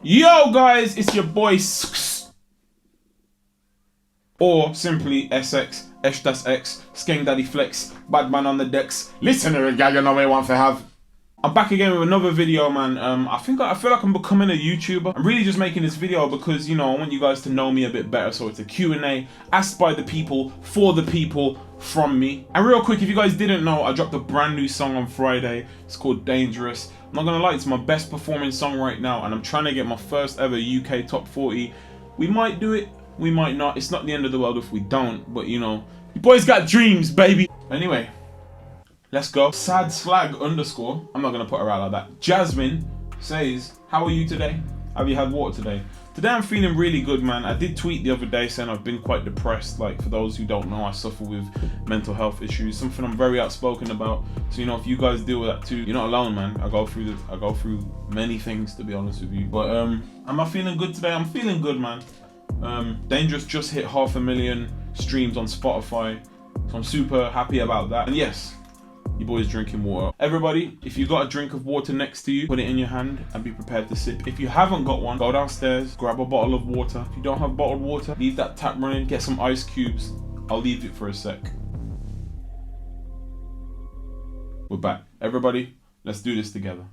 Yo guys, it's your boy or simply SX, X, Skeng Daddy Flex, Badman on the decks. Listener, guy, you know what I want to have. I'm back again with another video, man. I feel like I'm becoming a YouTuber. I'm really just making this video because, you know, I want you guys to know me a bit better. So it's a Q&A asked by the people, for the people, from me. And real quick, if you guys didn't know, I dropped a brand new song on Friday. It's called Dangerous. I'm not gonna lie, it's my best performing song right now, and I'm trying to get my first ever UK top 40. We might do it, we might not. It's not the end of the world if we don't, but you know, you boys got dreams, baby. Anyway. Let's go. Sad slag underscore. I'm not gonna put her out like that. Jasmine says, how are you today? Have you had water today? Today I'm feeling really good, man. I did tweet the other day saying I've been quite depressed. Like, for those who don't know, I suffer with mental health issues, something I'm very outspoken about. So, you know, if you guys deal with that too, you're not alone, man. I go through many things, to be honest with you. But am I feeling good today? I'm feeling good, man. Dangerous just hit 500,000 streams on Spotify, so I'm super happy about that. And yes, your boy's drinking water. Everybody, if you got a drink of water next to you, put it in your hand and be prepared to sip. If you haven't got one, go downstairs, grab a bottle of water. If you don't have bottled water, leave that tap running, get some ice cubes. I'll leave it for a sec. We're back. Everybody, let's do this together.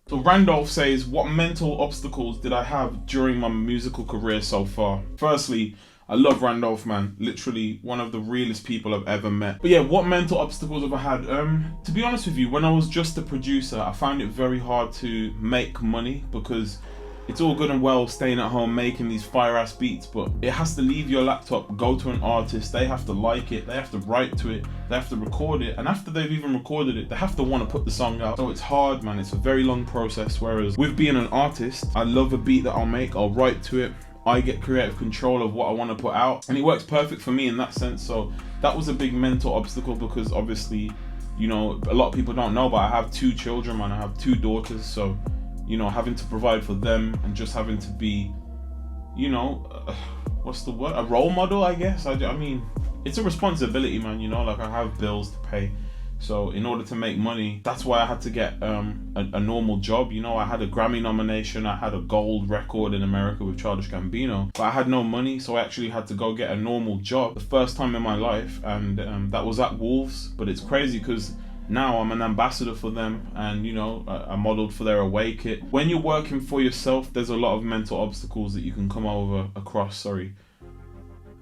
So Randolph says, what mental obstacles did I have during my musical career so far? Firstly, I love Randolph, man. Literally one of the realest people I've ever met. But yeah, what mental obstacles have I had? To be honest with you, when I was just a producer, I found it very hard to make money because it's all good and well staying at home making these fire ass beats, but it has to leave your laptop, go to an artist, they have to like it, they have to write to it, they have to record it, and after they've even recorded it, they have to want to put the song out. So it's hard, man. It's a very long process. Whereas with being an artist, I love a beat that I'll make, I'll write to it, I get creative control of what I want to put out, and it works perfect for me in that sense. So that was a big mental obstacle because obviously, you know, a lot of people don't know, but I have 2 children, man. I have 2 daughters, so you know, having to provide for them and just having to be, you know, what's the word? A role model, I guess. I mean, it's a responsibility, man, you know, like I have bills to pay. So in order to make money, that's why I had to get a normal job. You know, I had a Grammy nomination, I had a gold record in America with Childish Gambino, but I had no money, so I actually had to go get a normal job the first time in my life, and that was at Wolves. But it's crazy because now I'm an ambassador for them, and you know, I modeled for their away kit. When you're working for yourself, there's a lot of mental obstacles that you can come across,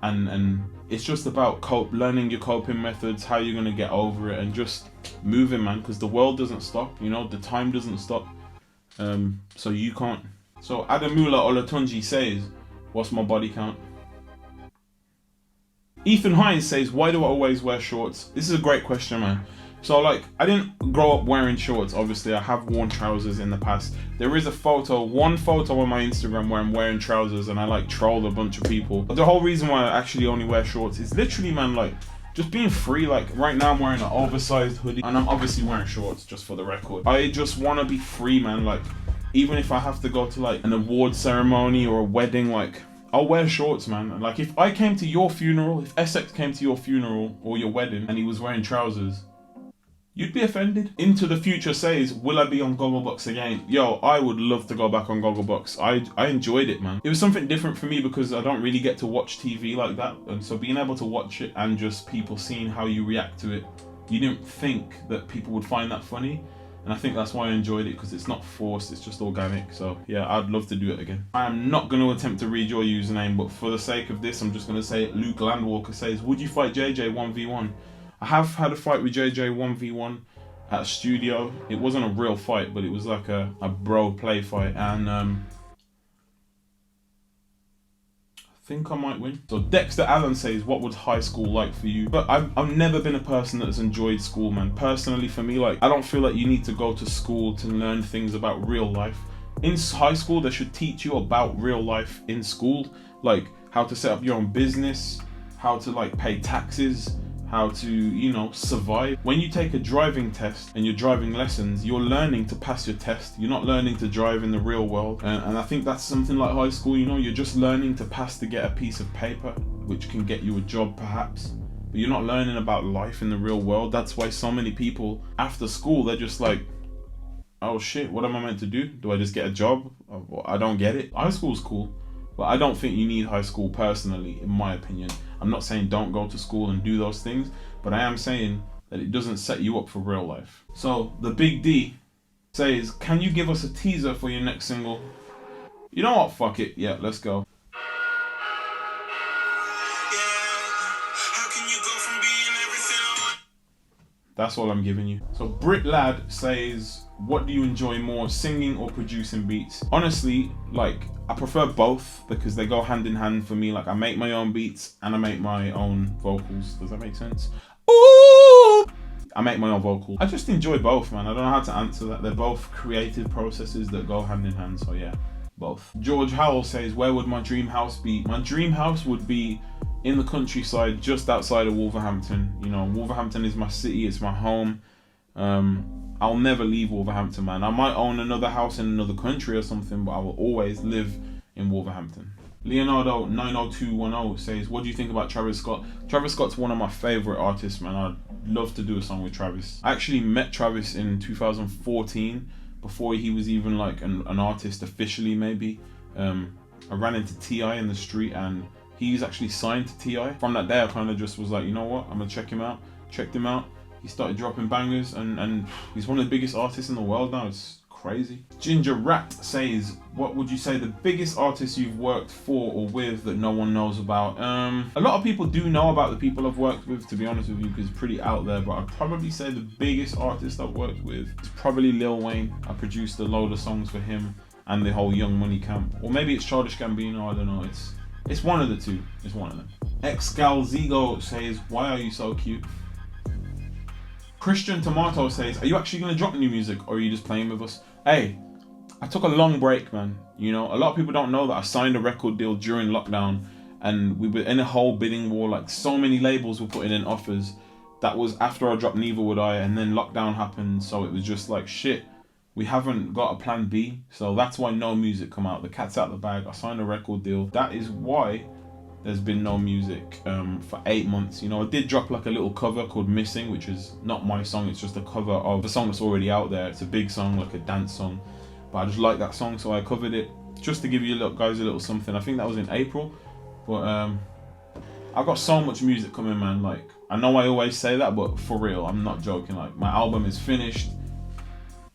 and it's just about learning your coping methods, how you're gonna get over it, and just moving, man, because the world doesn't stop, you know, the time doesn't stop, so you can't. So Adamula Olatunji says, what's my body count? Ethan Hines says, why do I always wear shorts? This is a great question, man. So like, I didn't grow up wearing shorts, obviously. I have worn trousers in the past. There is one photo on my Instagram where I'm wearing trousers and I like trolled a bunch of people. But the whole reason why I actually only wear shorts is literally, man, like just being free. Like right now I'm wearing an oversized hoodie and I'm obviously wearing shorts, just for the record. I just want to be free, man. Like even if I have to go to like an award ceremony or a wedding, like I'll wear shorts, man. Like if I came to your funeral, if Essex came to your funeral or your wedding and he was wearing trousers, you'd be offended. Into the Future says, will I be on Gogglebox again? Yo, I would love to go back on Gogglebox. I enjoyed it, man. It was something different for me because I don't really get to watch TV like that. And so being able to watch it and just people seeing how you react to it, you didn't think that people would find that funny. And I think that's why I enjoyed it, because it's not forced, it's just organic. So yeah, I'd love to do it again. I am not going to attempt to read your username, but for the sake of this, I'm just going to say it. Luke Landwalker says, would you fight JJ 1v1? I have had a fight with JJ 1v1 at a studio. It wasn't a real fight, but it was like a bro play fight, and I think I might win. So Dexter Allen says, what was high school like for you? But I've never been a person that's enjoyed school, man. Personally, for me, like I don't feel like you need to go to school to learn things about real life. In high school, they should teach you about real life in school, like how to set up your own business, how to like pay taxes, how to, you know, survive. When you take a driving test and you're driving lessons, you're learning to pass your test. You're not learning to drive in the real world. And I think that's something like high school, you know, you're just learning to pass to get a piece of paper, which can get you a job perhaps. But you're not learning about life in the real world. That's why so many people after school, they're just like, oh shit, what am I meant to do? Do I just get a job? I don't get it. High school's cool, but I don't think you need high school personally, in my opinion. I'm not saying don't go to school and do those things, but I am saying that it doesn't set you up for real life. So the Big D says, can you give us a teaser for your next single? You know what, fuck it, yeah, let's go. That's all I'm giving you. So Brit Lad says, what do you enjoy more, singing or producing beats? Honestly, like, I prefer both because they go hand in hand for me. Like, I make my own beats and I make my own vocals. Does that make sense? Ooh! I make my own vocals. I just enjoy both, man. I don't know how to answer that. They're both creative processes that go hand in hand, so yeah, both. George Howell says, where would my dream house be? My dream house would be in the countryside, just outside of Wolverhampton. You know, Wolverhampton is my city, it's my home. I'll never leave Wolverhampton, man. I might own another house in another country or something, but I will always live in Wolverhampton. Leonardo 90210 says, what do you think about Travis Scott? Travis Scott's one of my favorite artists, man. I'd love to do a song with Travis. I actually met Travis in 2014, before he was even like an artist officially, maybe. I ran into T.I. in the street and he's actually signed to T.I. From that day, I kind of just was like, you know what? I'm gonna check him out. Checked him out. He started dropping bangers and he's one of the biggest artists in the world now. It's crazy. Ginger Rat says, what would you say the biggest artist you've worked for or with that no one knows about? A lot of people do know about the people I've worked with, to be honest with you, because it's pretty out there, but I'd probably say the biggest artist I've worked with is probably Lil Wayne. I produced a load of songs for him and the whole Young Money camp. Or maybe it's Childish Gambino, I don't know. It's one of the two. It's one of them. Exgalzigo says, why are you so cute? Christian Tomato says, are you actually going to drop new music or are you just playing with us? Hey, I took a long break, man. You know, a lot of people don't know that I signed a record deal during lockdown and we were in a whole bidding war. Like, so many labels were putting in offers. That was after I dropped Neither Would I, and then lockdown happened. So it was just like, shit, we haven't got a plan B. So that's why no music come out. The cat's out the bag. I signed a record deal. That is why there's been no music for 8 months. You know, I did drop like a little cover called Missing, which is not my song. It's just a cover of a song that's already out there. It's a big song, like a dance song. But I just like that song, so I covered it just to give you guys a little something. I think that was in April. But I've got so much music coming, man. Like, I know I always say that, but for real, I'm not joking. Like, my album is finished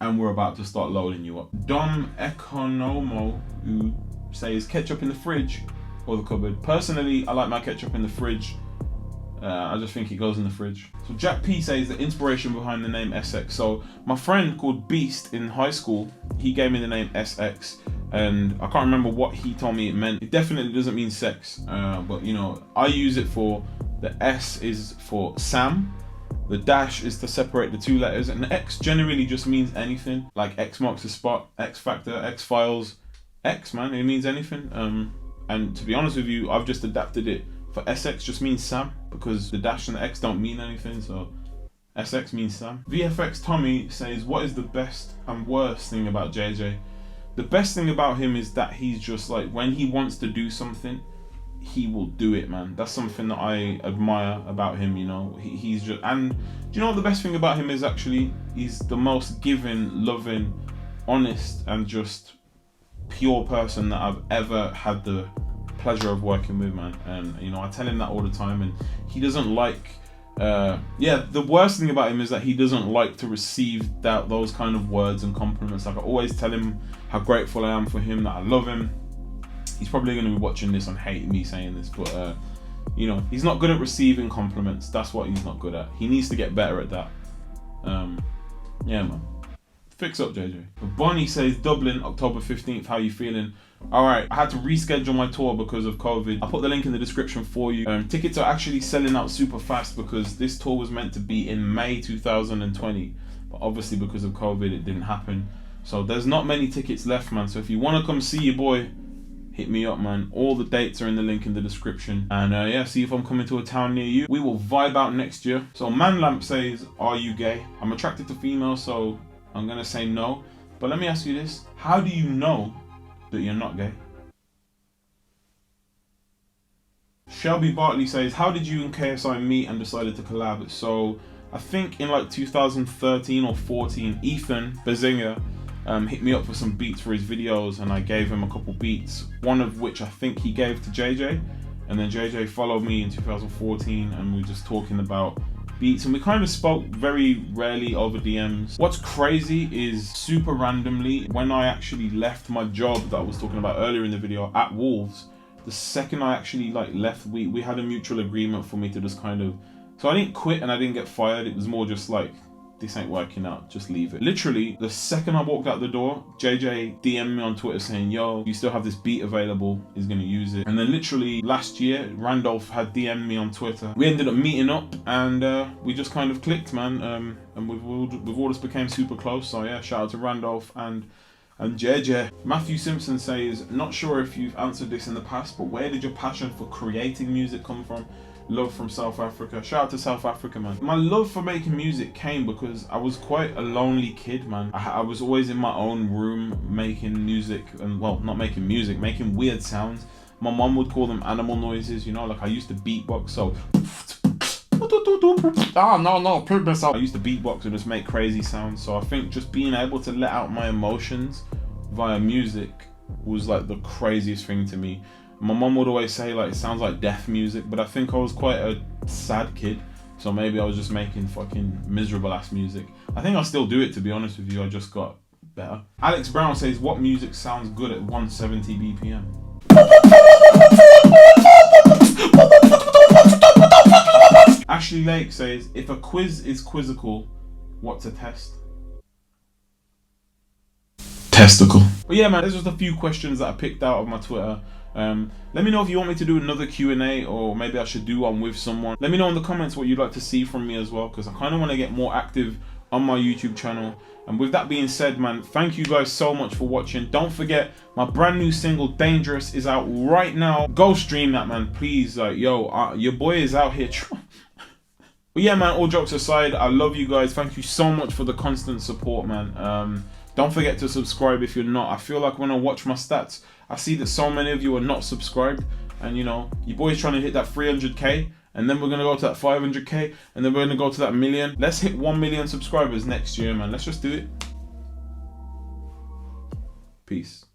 and we're about to start loading you up. Dom Economo, who says, ketchup in the fridge or the cupboard? Personally, I like my ketchup in the fridge. I just think it goes in the fridge. So Jack P says the inspiration behind the name SX. So my friend called Beast in high school, he gave me the name SX, and I can't remember what he told me it meant. It definitely doesn't mean sex, but you know, I use it for, the S is for Sam, the dash is to separate the two letters, and the X generally just means anything. Like X marks the spot, X Factor, X Files, X, man, it means anything. And to be honest with you, I've just adapted it for SX, just means Sam, because the dash and the X don't mean anything, so SX means Sam. VFX Tommy says, what is the best and worst thing about JJ? The best thing about him is that he's just like, when he wants to do something, he will do it, man. That's something that I admire about him, you know. He's just, and do you know what the best thing about him is actually? He's the most giving, loving, honest, and just pure person that I've ever had the pleasure of working with, man. And you know, I tell him that all the time, and he doesn't like the worst thing about him is that he doesn't like to receive those kind of words and compliments. Like, I always tell him how grateful I am for him, that I love him. He's probably going to be watching this and hate me saying this, but you know, he's not good at receiving compliments. That's what he's not good at. He needs to get better at that. Yeah, man. Fix up, JJ. Bonnie says, Dublin, October 15th, how you feeling? Alright, I had to reschedule my tour because of COVID. I'll put the link in the description for you. Tickets are actually selling out super fast because this tour was meant to be in May 2020. But obviously because of COVID, it didn't happen. So there's not many tickets left, man. So if you want to come see your boy hit me up, man. All the dates are in the link in the description. And yeah, see if I'm coming to a town near you. We will vibe out next year. So Manlamp says, are you gay? I'm attracted to females, so I'm gonna say no. But let me ask you this. How do you know that you're not gay? Shelby Bartley says, how did you and KSI meet and decided to collab? So I think in like 2013 or 14, Ethan Bazinga hit me up for some beats for his videos, and I gave him a couple beats, one of which I think he gave to JJ, and then JJ followed me in 2014 and we were just talking about beats, and we kind of spoke very rarely over DMs. What's crazy is, super randomly, when I actually left my job that I was talking about earlier in the video at Wolves, the second I actually like left, we had a mutual agreement for me to just kind of, so I didn't quit and I didn't get fired. It was more just like, this ain't working out, just leave it. Literally, the second I walked out the door, JJ DM'd me on Twitter saying, yo, you still have this beat available, he's gonna use it. And then literally last year, Randolph had DM'd me on Twitter. We ended up meeting up and we just kind of clicked, man. And we've all just became super close. So yeah, shout out to Randolph and JJ. Matthew Simpson says, not sure if you've answered this in the past, but where did your passion for creating music come from? Love from South Africa. Shout out to South Africa, man. My love for making music came because I was quite a lonely kid, man. I was always in my own room making music, and well, not making music, making weird sounds. My mom would call them animal noises, you know, like I used to beatbox, so I used to beatbox and just make crazy sounds. So I think just being able to let out my emotions via music was like the craziest thing to me. My mom would always say like it sounds like death music, but I think I was quite a sad kid, so maybe I was just making fucking miserable ass music. I think I still do it, to be honest with you. I just got better. Alex Brown says, what music sounds good at 170 BPM? Ashley Lake says, if a quiz is quizzical, what's a test? Testicle. But yeah, man, there's just a few questions that I picked out of my Twitter. Let me know if you want me to do another Q&A, or maybe I should do one with someone. Let me know in the comments what you'd like to see from me as well, because I kind of want to get more active on my YouTube channel. And with that being said, man, thank you guys so much for watching. Don't forget, my brand new single Dangerous is out right now. Go stream that, man, please. Like, yo, your boy is out here. But yeah, man, all jokes aside, I love you guys. Thank you so much for the constant support, man. Don't forget to subscribe if you're not. I feel like when I watch my stats, I see that so many of you are not subscribed, and you know, your boy's trying to hit that 300k, and then we're gonna go to that 500k, and then we're gonna go to that million. Let's hit 1 million subscribers next year, man. Let's just do it. Peace.